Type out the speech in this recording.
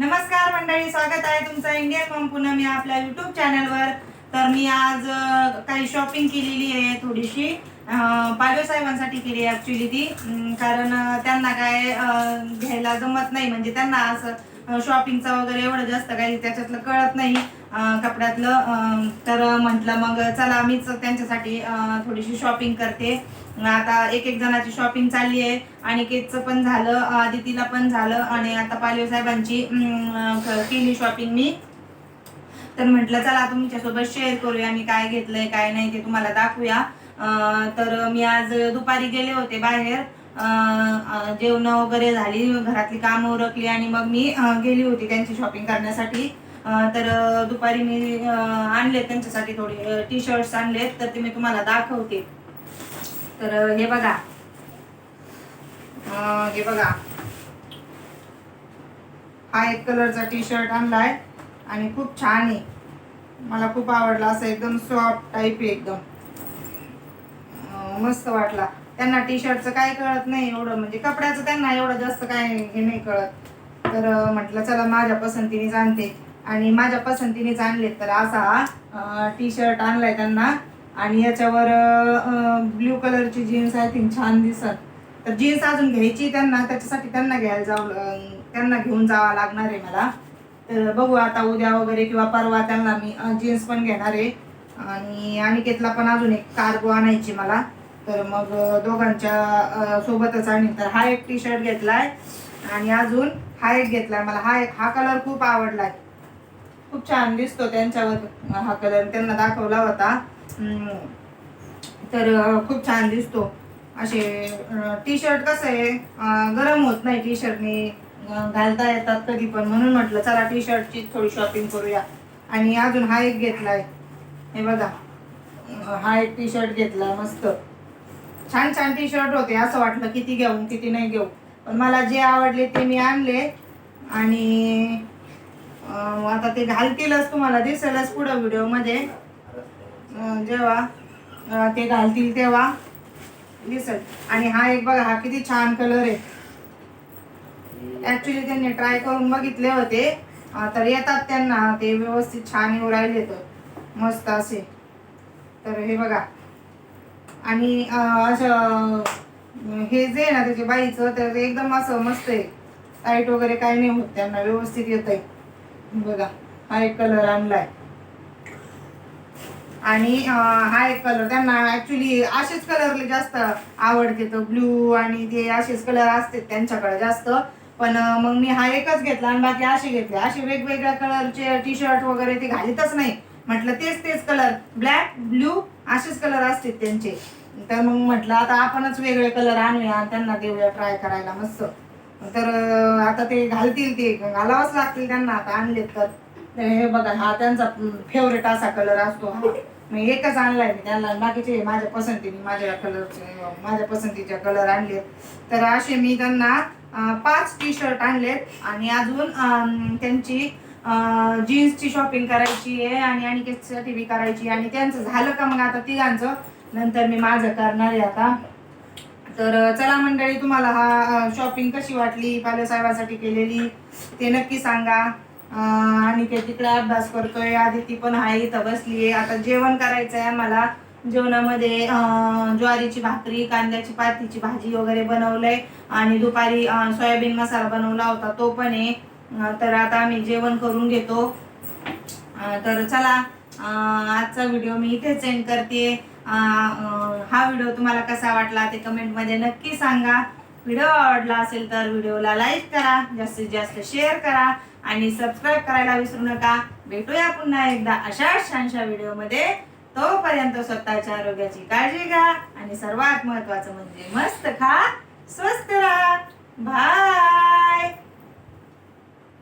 नमस्कार मंडळी, स्वागत आहे तुमचं इंडियन मॉम पूनम या आपल्या यूट्यूब चॅनलवर. तर मी आज काही शॉपिंग केलेली आहे थोडीशी. पालवे साहेबांसाठी केली ॲक्च्युली ती, कारण त्यांना काय घ्यायला जमत नाही, म्हणजे त्यांना असं शॉपिंगचं वगैरे एवढं जास्त काही त्याच्यातलं कळत नाही कपड्यातलं. तर म्हटलं मग चला मीच त्यांच्यासाठी थोडीशी शॉपिंग करते. आता एक एक जणाची शॉपिंग चालली आहे. अनिकेतचं पण झालं, आदितीला पण झालं, आणि आता पालवे साहेबांची केली शॉपिंग मी. तर म्हटलं चला तुमच्यासोबत शेअर करूया मी काय घेतलंय काय नाही ते तुम्हाला दाखवूया. तर मी आज दुपारी गेले होते बाहेर, जेवण वगैरे झाली, घरातली कामं उरकली, आणि मग मी गेली होती त्यांची शॉपिंग करण्यासाठी. तर दुपारी मी आणले त्यांच्यासाठी थोडे टी शर्ट्स आणलेत, तर ते मी तुम्हाला दाखवते. तर हे बघा, हा एक कलरचा टी शर्ट आणलाय आणि खूप छान आहे, मला खूप आवडला. असं एकदम सॉफ्ट टाईप आहे, एकदम मस्त वाटला. त्यांना टी शर्टचं काय कळत नाही एवढं, म्हणजे कपड्याचं त्यांना एवढं जास्त काय हे नाही कळत. तर म्हटलं चला माझ्या पसंतीनेच आणते, आणि माझ्या पसंतीनेच आणलेत. तर असा टी शर्ट आणलाय त्यांना, आणि याच्यावर ब्ल्यू कलरची जीन्स आय थिंक छान दिसत. तर जीन्स अजून घ्यायची त्यांना, त्याच्यासाठी त्यांना त्यांना घेऊन जावं लागणार आहे मला. तर बघू आता उद्या वगैरे किंवा परवा त्यांना मी जीन्स पण घेणार आहे. आणि अनिकेतला पण अजून एक कार्गो आणायची मला, तर मग दोघांच्या सोबतच आणीन. तर हा एक टी शर्ट घेतलाय, आणि अजून हा एक घेतलाय. मला हा कलर खूप आवडलाय, खूप छान दिसतो त्यांच्यावर हा कलर, त्यांना दाखवला होता. तर खूप छान दिसतो. असे टी शर्ट कसं आहे, गरम होत नाही टी शर्टने, घालता येतात कधी पण, म्हणून म्हटलं चला टी शर्टची थोडी शॉपिंग करूया. आणि अजून हा एक घेतलाय, हे बघा, हा एक टी शर्ट घेतलाय. मस्त छान छान टी शर्ट होते, असं वाटलं किती घेऊ किती नाही घेऊ, पण मला जे आवडले ते मी आणले. आणि आता ते घालतीलच, तुम्हाला दिसेलच पुढं व्हिडिओमध्ये, जेव्हा ते घालतील तेव्हा दिसेल. आणि हा एक बघा, हा किती छान कलर आहे. ऍक्च्युली त्यांनी ट्राय करून बघितले होते, तर येतात त्यांना ते व्यवस्थित छान येऊ राहिले, तर मस्त असे. तर हे बघा, आणि असं हे जे आहे ना त्याच्या बाईचं, तर एकदम असं मस्त आहे, टाईट वगैरे काही नाही होत, त्यांना व्यवस्थित येत आहे. बघा, हा एक कलर आणलाय, आणि हा एक कलर त्यांना ऍक्च्युली असेच कलर जास्त आवडते, तर ब्ल्यू आणि ते असेच कलर असते त्यांच्याकडे जास्त. पण मग मी हा एकच घेतला, आणि बाकी असे घेतले. असे वेगवेगळ्या कलरचे टी शर्ट वगैरे ते घालीतच नाही, म्हटलं तेच कलर, ब्लॅक ब्ल्यू असेच कलर असते त्यांचे. तर मग म्हटलं आता आपणच वेगळे कलर आणूया आणि त्यांना देऊया ट्राय करायला मस्त. तर आता ते घालतील, ते घालावंच लागतील त्यांना आता आणलेत तर. हे बघा, हा त्यांचा फेवरेट असा कलर असतो. हा मी एकच आणलाय मी त्यांना, बाकीचे माझ्या पसंतीने माझ्या पसंतीचे कलर आणलेत. तर असे मी त्यांना 5 टी शर्ट आणलेत, आणि अजून त्यांची जीन्सची शॉपिंग करायची आहे, आणि अनिकेतसाठी बी करायची. आणि त्यांचं झालं का मग आता तिघांचं, नंतर मी माझं करणार आहे आता. तर चला मंडळी, तुम्हाला हा शॉपिंग कशी वाटली पालवे साहेबांसाठी केलेली ते नक्की सांगा. आणि ते तिकडे अभ्यास करतोय, आदिती पण आहे इथं बसली आहे. आता जेवण करायचं आहे आम्हाला. जेवणामध्ये ज्वारीची भाकरी, कांद्याची पातीची भाजी वगैरे बनवलंय, आणि दुपारी सोयाबीन मसाला बनवला होता तो पण आहे. तर आता आम्ही जेवण करून घेतो. तर चला, आजचा व्हिडिओ मी इथेच एंड करते. हा व्हिडिओ तुम्हाला कसा वाटला ते कमेंटमध्ये नक्की सांगा. व्हिडिओ आवडला असेल तर व्हिडिओला लाईक करा, जास्तीत जास्त शेअर करा, आणि सबस्क्राईब करायला विसरू नका. भेटूया पुन्हा एकदा अशा छानशा व्हिडिओमध्ये. तोपर्यंत स्वतःच्या आरोग्याची काळजी घ्या, आणि सर्वात महत्त्वाचं म्हणजे मस्त खा, स्वस्त राहा. बाय.